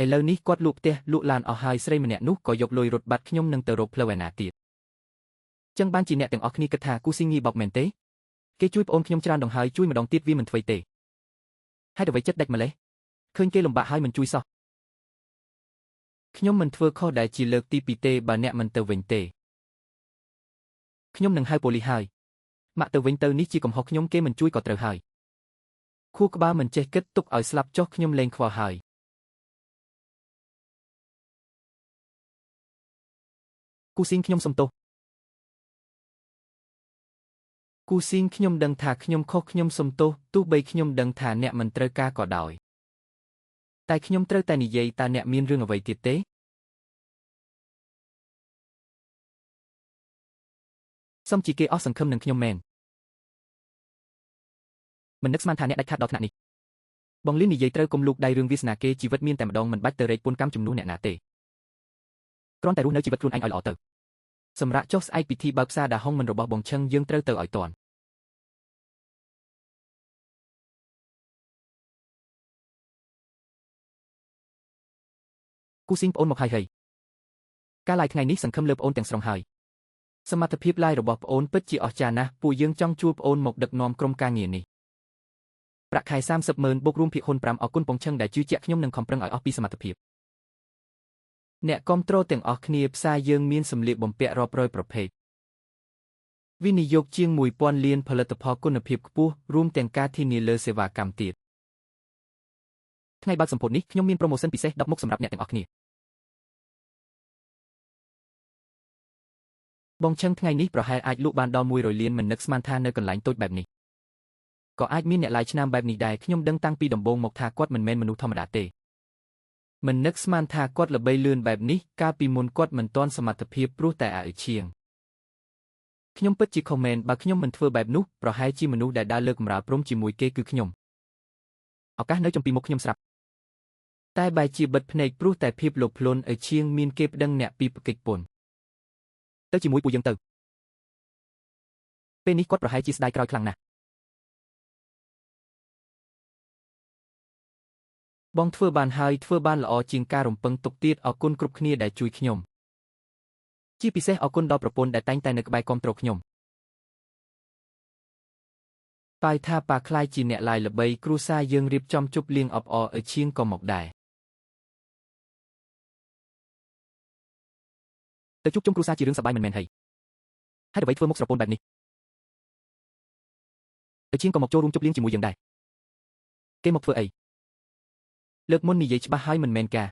ឥឡូវនេះគាត់លក់ផ្ទះលក់ឡានអស់ហើយស្រីម្នាក់នោះក៏យកលុយរត់បាត់ខ្ញុំនឹងទៅរកផ្លូវឯណាទៀតចឹងបានជាអ្នកទាំងអស់គ្នាគិតថាគូស៊ីងីបោកមែនទេគេជួយប្អូនខ្ញុំច្រើនដងហើយជួយម្ដងទៀតវាមិនធ្វេទេហេតុអ្វីចិត្តដាច់ម្លេះឃើញគេលំបាកហើយមិនជួយសោះខ្ញុំមិនធ្វើខុសដែលជាលើកទី2ទេបើអ្នកមិនទៅវិញទេខ្ញុំនឹងហៅប៉ូលីសហើយម៉ាក់ទៅវិញទៅនេះជាកំហុសខ្ញុំគេមិនជួយក៏ត្រូវហើយខួរក្បាលមិនចេះគិតទុកឲ្យស្លាប់ចុះខ្ញុំលែងខ្វល់ហើយគូស៊ីងខ្ញុំសុំទោសគូស៊ីងខ្ញុំដឹងថាខ្ញុំខុសខ្ញុំសុំទោសទោះបីខ្ញុំដឹងថាអ្នកមិនត្រូវការក៏ដោយតែខ្ញុំត្រូវតែនិយាយតើអ្នកមានរឿងអ្វីទៀតទេសុំជាគេអស់សង្ឃឹមនឹងខ្ញុំមែនមិននឹកស្មានថាអ្នកដាច់ខាតដល់ថ្នាក់នេះបងលីននិយាយត្រូវគុំលូកដៃរឿងវាសនាគេជីវិតមានតែម្ដងមិនបាច់ទៅរែកពន្ធកម្មជំនួសអ្នកណាទេគ្រាន់តែរស់នៅជីវិតខ្លួនឯងឲ្យល្អទៅសម្រាប់ចុះស្អែកពិធីបើកផ្សារដាហុងមិនរបស់បងឈឹងយើងត្រូវទៅឲ្យទាន់គូស៊ីងប្អូនមកហើយការឡាយថ្ងៃនេះសង្ឃឹមលើប្អូនទាំងស្រុងហើយសមត្ថភាពឡាយរបស់ប្អូនពិតជាអស្ចារ្យណាស់ពួកយើងចង់ជួបប្អូនមកដឹកនាំក្រុមការងារនេះប្រាក់ខែ30,000បូករួមភាគហ៊ុន5អរគុណបងឈឹងដែលជឿជាក់ខ្ញុំនឹងខំប្រឹងឲ្យអស់ពីសមត្ថភាពអ្នកគាំទ្រទាំងអស់គ្នាផ្សារយើងមានសម្លៀកបំពាក់រាប់រយប្រភេទវិនិយោគជាង 1000 លានផលិតផលគុណភាពខ្ពស់រួមទាំងការធានាលើសេវាកម្មទៀតថ្ងៃបើកសម្ពោធនេះខ្ញុំមានប្រូម៉ូសិនពិសេស10មុខសម្រាប់អ្នកទាំងអស់គ្នាបងឈឹងថ្ងៃនេះប្រហែលអាចលក់បានដល់100លានមិននឹកស្មានថានៅកន្លែងតូចបែបនេះក៏អាចមានអ្នកឡាយឆ្នាំបែបនេះដែរខ្ញុំដឹងតាំងពីដំបូងមកថាគាត់មិនមែនមនុស្សធម្មតាទេមិននឹកស្មានថាគាត់ល្បីលឿនបែបនេះកាលពីមុនគាត់មិនទាន់សមត្ថភាពព្រោះតែអើឈៀងខ្ញុំពិតជាខុសមែនបើខ្ញុំមិនធ្វើបែបនោះប្រហែលជាមនុស្សដែលដើរលើកម្រាលព្រំជាមួយគេគឺខ្ញុំឱកាសនៅចំពីមុខខ្ញុំស្រាប់តែបែរជាបិទភ្នែកព្រោះតែភាពលោភលន់អើឈៀងមានគេប្តឹងអ្នកពីបកិច្ចពន្ធទៅជាមួយពួកយើងទៅពេលនេះគាត់ប្រហែលជាស្ដាយក្រោយខ្លាំងណាស់បងធ្វើបានហើយធ្វើបានល្អជាងការរំពឹងទុកទៀតអរគុណគ្រប់គ្នាដែលជួយខ្ញុំជាពិសេសអរគុណដល់ប្រពន្ធដែលតែងតែនៅក្បែរគាំទ្រខ្ញុំប៉ាយថាប៉ាខ្លាយជាអ្នកឡាយល្បីគ្រួសារយើងរៀបចំជប់លៀងអបអរឲ្យឈៀងក៏មកដែរទៅជួបជុំគ្រួសារជារឿងសប្បាយមិនមែនហីហេតុអ្វីធ្វើមុខស្រពោនបែបនេះទៅឈៀងក៏មកចូលរួមជប់លៀងជាមួយយើងដែរគេមកធ្វើអីលើកមុននិយាយច្បាស់ហើយមិនមែនការ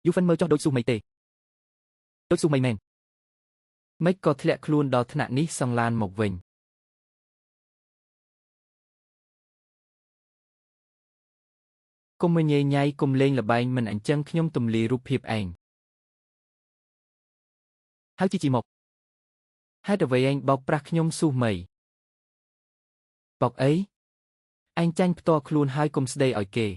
យូហ្វិនមើលចុះដូចស៊ូមីទេដូចស៊ូមីមែនមិនក៏ធ្លាក់ខ្លួនដល់ថ្នាក់នេះសង្លានមកវិញកុំញ៉ៃញ៉ៃកុំលេងល្បែងមិនអញ្ចឹងខ្ញុំទម្លាយរូបភាពឯងហើយជីមកហេតុអ្វីឯងបោកប្រាស់ខ្ញុំស៊ូមីបោកអីឯងចាញ់ផ្ទាល់ខ្លួនហើយកុំស្ដីឲ្យគេ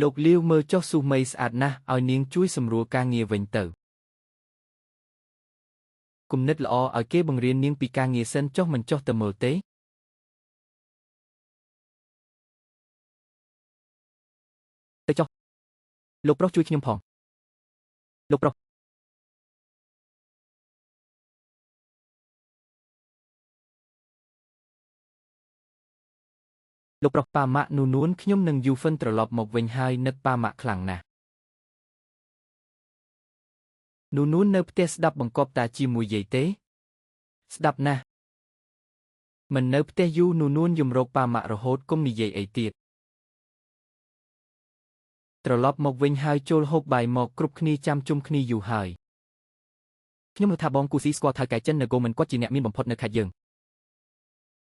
លោកលាវមើលចុះស៊ូមីស្អាតណាស់ឲ្យនាងជួយសម្រួលការងារវិញទៅគំនិតល្អឲ្យគេបង្រៀននាងពីការងារសិនចុះមិនចុះទៅមើលទេទៅចុះលោកប្រុសជួយខ្ញុំផងលោកប្រុសលោកប្រុសប៉ាម៉ាក់នូនួនខ្ញុំនឹងយូហ្វិនត្រឡប់មកវិញហើយនឹកប៉ាម៉ាក់ខ្លាំងណាស់នូនួននៅផ្ទះស្ដាប់បង្គាប់តាជាមួយយាយទេស្ដាប់ណាស់មិននៅផ្ទះយូរនូនួនយំរកប៉ាម៉ាក់រហូតកុំនិយាយអីទៀតត្រឡប់មកវិញហើយចូលហូបបាយមកគ្រប់គ្នាចាំជុំគ្នាយូរហើយខ្ញុំនឹងថាបងគូស៊ីស្គាល់ថៅកែចិននៅហ្គោមិនគាត់ជាអ្នកមានបំផុតនៅខេត្តយើង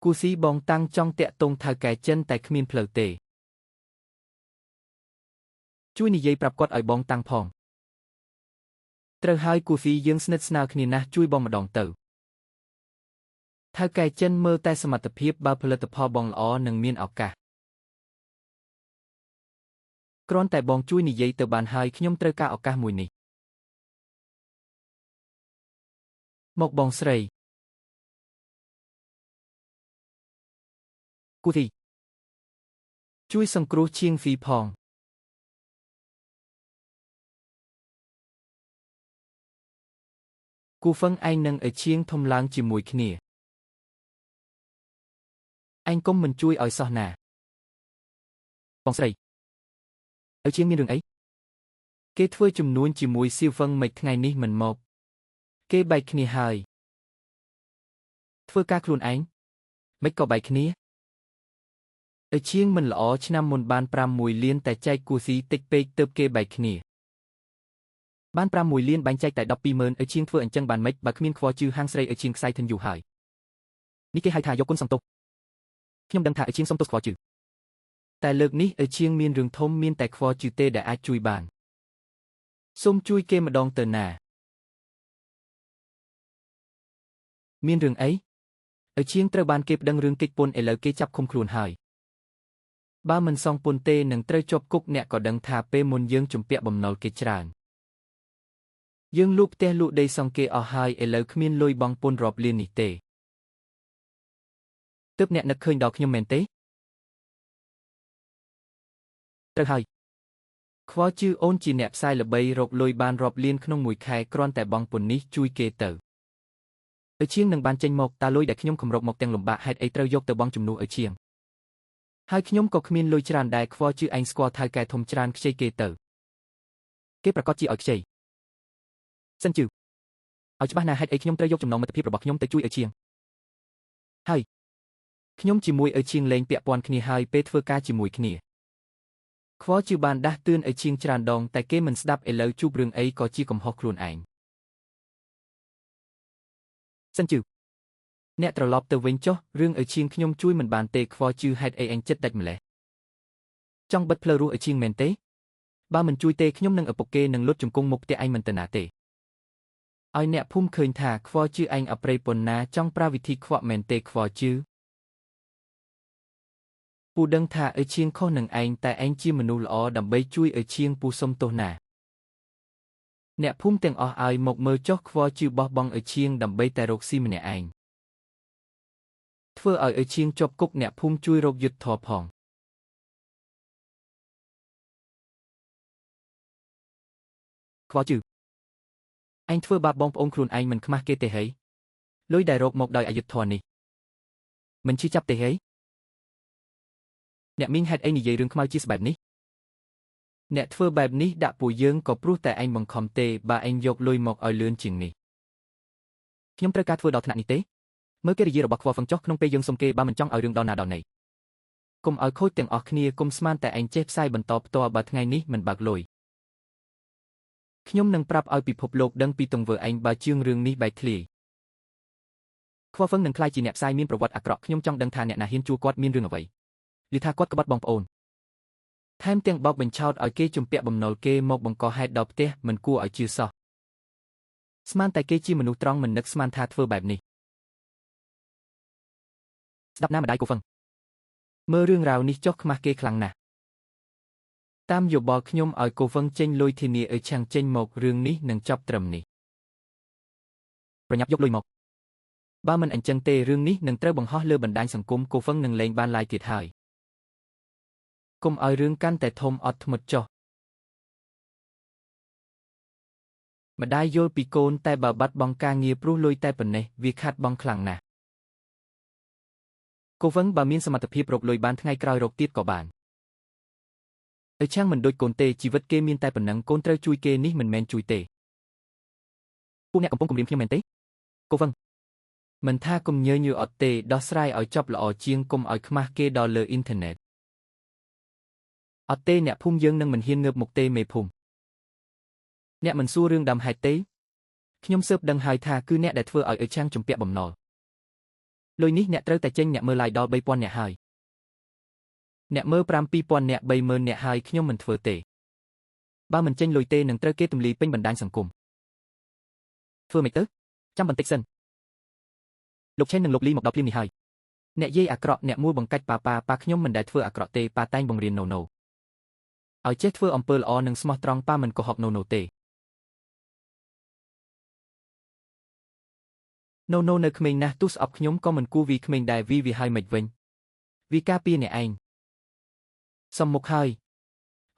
គូស៊ីបងតាំងចង់តាក់ទងថៅកែចិនតែគ្មានផ្លូវទេជួយនិយាយប្រាប់គាត់ឲ្យបងតាំងផងត្រូវហើយគូស៊ីយើងស្និទ្ធស្នាលគ្នាណាស់ជួយបងម្ដងទៅថៅកែចិនមើលតែសមត្ថភាពបើផលិតផលបងល្អនឹងមានឱកាសគ្រាន់តែបងជួយនិយាយទៅបានហើយខ្ញុំត្រូវការឱកាសមួយនេះមកបងស្រីគូធី ជួយសង្គ្រោះជាងហ្វីផងគូហ្វឹងឯងនឹងឲ្យជាងធំឡើងជាមួយគ្នាឯងកុំមិនជួយឲ្យសោះណាបងស្រីឲ្យជាងមានរឿងអីគេធ្វើជំនួញជាមួយសៀវហ្វឹងមិនថ្ងៃនេះមិនមកគេបែកគ្នាហើយធ្វើការខ្លួនឯងមិនក៏បែកគ្នាឲ្យជាងមិនល្អឆ្នាំមុនបាន6លានតែចែកគូស៊ីតិចពេកទើបគេបែកគ្នាបាន6លានបែងចែកតែ120,000ឲ្យជាងធ្វើអញ្ចឹងបានម៉េចបើគ្មានខ្វល់ជឿហាងស្រីឲ្យជាងខ្សែធិនយូរហើយនេះគេហៅថាយកគុណសំទោសខ្ញុំដឹងថាឲ្យជាងសុំទោសខ្វល់ជឿតែលើកនេះឲ្យជាងមានរឿងធំមានតែខ្វល់ជឿទេដែលអាចជួយបានសូមជួយគេម្ដងទៅណាមានរឿងអីឲ្យជាងត្រូវបានគេប្តឹងរឿងកិច្ចពន្ធឥឡូវគេចាប់ឃុំខ្លួនហើយបើមិនសងពន្ធទេនឹងត្រូវជាប់គុកអ្នកក៏ដឹងថាពេលមុនយើងជំពាក់បំណុលគេច្រើនយើងលូកផ្ទះលក់ដីសងគេអស់ហើយឥឡូវគ្មានលុយបង់ពន្ធរាប់លាននេះទេទើបអ្នកនឹកឃើញដល់ខ្ញុំមែនទេត្រូវហើយខ្វល់ជឿអូនជាអ្នកផ្សាយល្បីរកលុយបានរាប់លានក្នុងមួយខែគ្រាន់តែបង់ពន្ធនេះជួយគេទៅឲ្យជាងនឹងបានចេញមកតាលុយដែលខ្ញុំគម្រប់មកទាំងលំបាកហេតុអីត្រូវយកទៅបង់ជំនួសឲ្យជាងហើយខ្ញុំក៏គ្មានលុយច្រើនដែរខ្វល់ជឿឯងស្គាល់ថៅកែធំច្រើនខ្ចីគេទៅគេប្រកាសជាឲ្យខ្ចីសិនជឿឲ្យច្បាស់ណាស់ហេតុអីខ្ញុំត្រូវយកចំណងមិត្តភាពរបស់ខ្ញុំទៅជួយឲ្យជាងហើយខ្ញុំជាមួយឲ្យជាងលេងពាក់ព័ន្ធគ្នាហើយពេលធ្វើការជាមួយគ្នាខ្វល់ជឿបានដាស់តឿនឲ្យជាងច្រើនដងតែគេមិនស្ដាប់ឥឡូវជួបរឿងអីក៏ជាកំហុសខ្លួនឯងសិនជឿអ្នកត្រឡប់ទៅវិញចុះរឿងឲ្យជាងខ្ញុំជួយមិនបានទេខ្វល់ជឿហេតុអីឯងចិត្តដាច់ម្លេះចង់បិទផ្លូវរស់ឲ្យជាងមែនទេបើមិនជួយទេខ្ញុំនឹងឪពុកគេនឹងលុតជង្គង់មុខផ្ទះឯងមិនទៅណាទេឲ្យអ្នកភូមិឃើញថាខ្វល់ជឿឯងអប្រិយប៉ុណ្ណាចង់ប្រើវិធីខ្វក់មែនទេខ្វល់ជឿពូដឹងថាឲ្យជាងខុសនឹងឯងតែឯងជាមនុស្សល្អដើម្បីជួយឲ្យជាងពូសុំទោសណាអ្នកភូមិទាំងអស់ឲ្យមកមើលចុះខ្វល់ជឿបោះបង់ឲ្យជាងដើម្បីតែរកស៊ីម្នាក់ឯងធ្វើឲ្យជាងជាប់គុកអ្នកភូមិជួយរកយុទ្ធធរផងខ្វល់ជឿឯងធ្វើបាបបងប្អូនខ្លួនឯងមិនខ្មាស់គេទេហីលុយដែលរកមកដោយអយុត្តិធម៌នេះមិនឈឺចាប់ទេហីអ្នកមីងហេតុអីនិយាយរឿងខ្មៅជាស្បែបនេះអ្នកធ្វើបែបនេះដាក់ពួកយើងក៏ព្រោះតែឯងបង្ខំទេបើឯងយកលុយមកឲ្យលឿនជាងនេះខ្ញុំត្រូវការធ្វើដល់ថ្នាក់នេះទេមើលកិរិយារបស់ខ្វល់ហ្វឹងចុះក្នុងពេលយើងសុំគេបើមិនចង់ឲ្យរឿងដល់ណាដល់ណីកុំឲ្យខូចទាំងអស់គ្នាកុំស្មានតែឯងចេះផ្សាយបន្តផ្ទាល់បើថ្ងៃនេះមិនបើកលុយខ្ញុំនឹងប្រាប់ឲ្យពិភពលោកដឹងពីទង្វើឯងបើជឿងរឿងនេះបែកធ្លាយខ្វល់ហ្វឹងនឹងក្លាយជាអ្នកផ្សាយមានប្រវត្តិអាក្រក់ខ្ញុំចង់ដឹងថាអ្នកណាហ៊ានជួគាត់មានរឿងអ្វីឬថាគាត់ក្បត់បងប្អូនថែមទាំងបោកបញ្ឆោតឲ្យគេជំពាក់បំណុលគេមកបង្កហេតុដល់ផ្ទះមិនគួរឲ្យជឿសោះស្មានតែគេជាមនុស្សត្រង់មិននឹកស្មានថាធ្វើបែបនេះស្ដាប់ណាម្ដាយគូហ្វឹងមើលរឿងរ៉ាវនេះចុះខ្មាស់គេខ្លាំងណាស់តាមយោបល់ខ្ញុំឲ្យគូហ្វឹងចេញលុយធានាឲ្យឆាំងចេញមករឿងនេះនឹងចប់ត្រឹមនេះប្រញាប់យកលុយមកបើមិនអញ្ចឹងទេរឿងនេះនឹងត្រូវបង្ហោះលើបណ្ដាញសង្គមគូហ្វឹងនឹងលេងបានឡាយទៀតហើយកុំឲ្យរឿងកាន់តែធំអត់ធ្មត់ចុះម្ដាយយល់ពីកូនតែបើបាត់បង់ការងារព្រោះលុយតែប៉ុណ្ណេះវាខាតបង់ខ្លាំងណាស់គូហ្វឹងបើមានសមត្ថភាពរកលុយបានថ្ងៃក្រោយរកទៀតក៏បានឲ្យឆាំងមិនដូចកូនទេជីវិតគេមានតែប៉ុណ្ណឹងកូនត្រូវជួយគេនេះមិនមែនជួយទេពួកអ្នកកំពុងគំរាមខ្ញុំមែនទេគូហ្វឹងមិនថាកុំញើញយូរអត់ទេដោះស្រាយឲ្យចប់ល្អជាងកុំឲ្យខ្មាស់គេដល់លើអ៊ីនធឺណិតអត់ទេអ្នកភូមិយើងនឹងមិនហ៊ានងើបមុខទេមេភូមិអ្នកមិនសួររឿងដើមហេតុទេខ្ញុំស៊ើបដឹងហើយថាគឺអ្នកដែលធ្វើឲ្យឆាំងជំពាក់បំណុលលុយនេះអ្នកត្រូវតែចេញអ្នកមើលឡាយដល់ 3,000 អ្នកហើយអ្នកមើល 7,000 អ្នក 30,000 អ្នកហើយខ្ញុំមិនធ្វើទេបើមិនចេញលុយទេនឹងត្រូវគេទម្លាយពេញបណ្ដាញសង្គមធ្វើមិនទៅចាំបន្តិចសិនលោកឆេននឹងលោកលីមកដល់ភ្លាមនេះហើយអ្នកយាយអាក្រក់អ្នកមួយបង្កាច់ប៉ាខ្ញុំមិនដែលធ្វើអាក្រក់ទេប៉ាតែងបង្រៀនណូឲ្យចេះធ្វើអំពើល្អនិងស្មោះត្រង់ប៉ាមិនកុហកណូទេណូនៅក្មេងណាស់ទោះស្អប់ខ្ញុំក៏មិនគួរវីក្មេងដែរវីហើយមិនវិញវីការពារអ្នកឯង សំមុខហើយ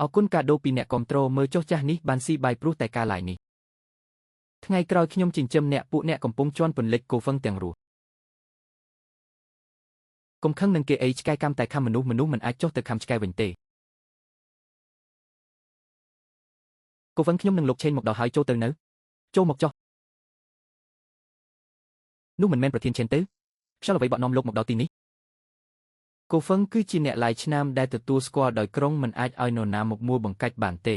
អរគុណកាដូពីអ្នកគ្រប់ត្រូលមើលចុះចាស់នេះបានស៊ីបាយព្រោះតែការឡាយនេះថ្ងៃក្រោយខ្ញុំចិញ្ចឹមអ្នកពួកអ្នកកំពុងជន់ពន្លិចកូហ្វឹងទាំងរស់កុំខឹងនឹងគេអីឆ្កែកម្មតែខំមនុស្សមិនអាចចុះទៅខំឆ្កែវិញទេកូហ្វឹងខ្ញុំនឹងលោកឆេនមកដល់ហើយចូលទៅនៅចូលមកចុះនោះមិនមែនប្រធានឆេនទេខ្យល់អ្វីបក់នាំលោកមកដល់ទីនេះកូហ្វឹងគឺជាអ្នកឡាយឆ្នាំដែលទទួលស្គាល់ដោយក្រុងមិនអាចឲ្យនរណាមកមួលបង្កាច់បានទេ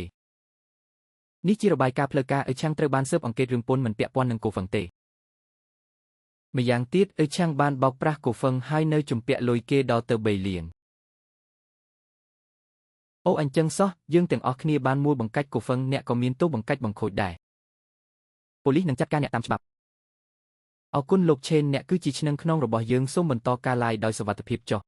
នេះជារបាយការណ៍ផ្លូវការអ៊ឺឆាំងត្រូវបានស៊ើបអង្កេតរឿងពន្ធមិនពាក់ព័ន្ធនឹងកូហ្វឹងទេម្យ៉ាងទៀតអ៊ឺឆាំងបានបោកប្រាស់កូហ្វឹងហើយនៅជំពាក់លុយគេដល់ទៅ3លានអូអញ្ចឹងសោះយើងទាំងអស់គ្នាបានមួលបង្កាច់កូហ្វឹងអ្នកក៏មានទោសបង្កាច់បង្ខូចដែរប៉ូលីសនឹងចាត់ការអ្នកតាមច្បាប់អរគុណលោកឆេនអ្នកគឺជាឆ្នឹងខ្នងរបស់យើងសូមបន្តការឡាយដោយសុវត្ថិភាពចុះ